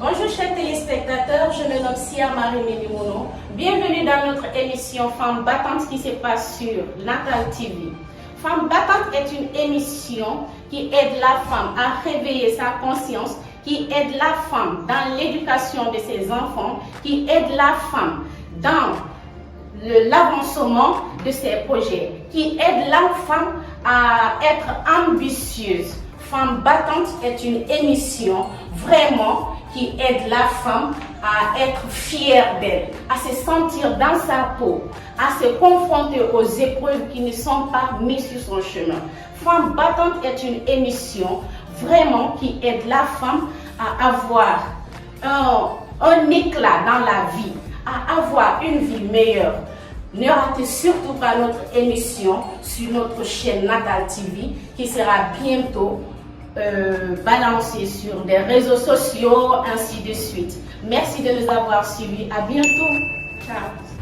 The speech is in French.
Bonjour chers téléspectateurs, je me nomme Sia Marie Mélimouno. Bienvenue dans notre émission Femmes battantes qui se passe sur Natal TV. Femmes battantes est une émission qui aide la femme à réveiller sa conscience, qui aide la femme dans l'éducation de ses enfants, qui aide la femme dans l'avancement de ses projets, qui aide la femme à être ambitieuse. Femme battante est une émission vraiment qui aide la femme à être fière d'elle, à se sentir dans sa peau, à se confronter aux épreuves qui ne sont pas mises sur son chemin. Femme battante est une émission vraiment qui aide la femme à avoir un éclat dans la vie, à avoir une vie meilleure. Ne ratez surtout pas notre émission sur notre chaîne Natal TV qui sera bientôt balancée sur des réseaux sociaux, ainsi de suite. Merci de nous avoir suivis. À bientôt. Ciao.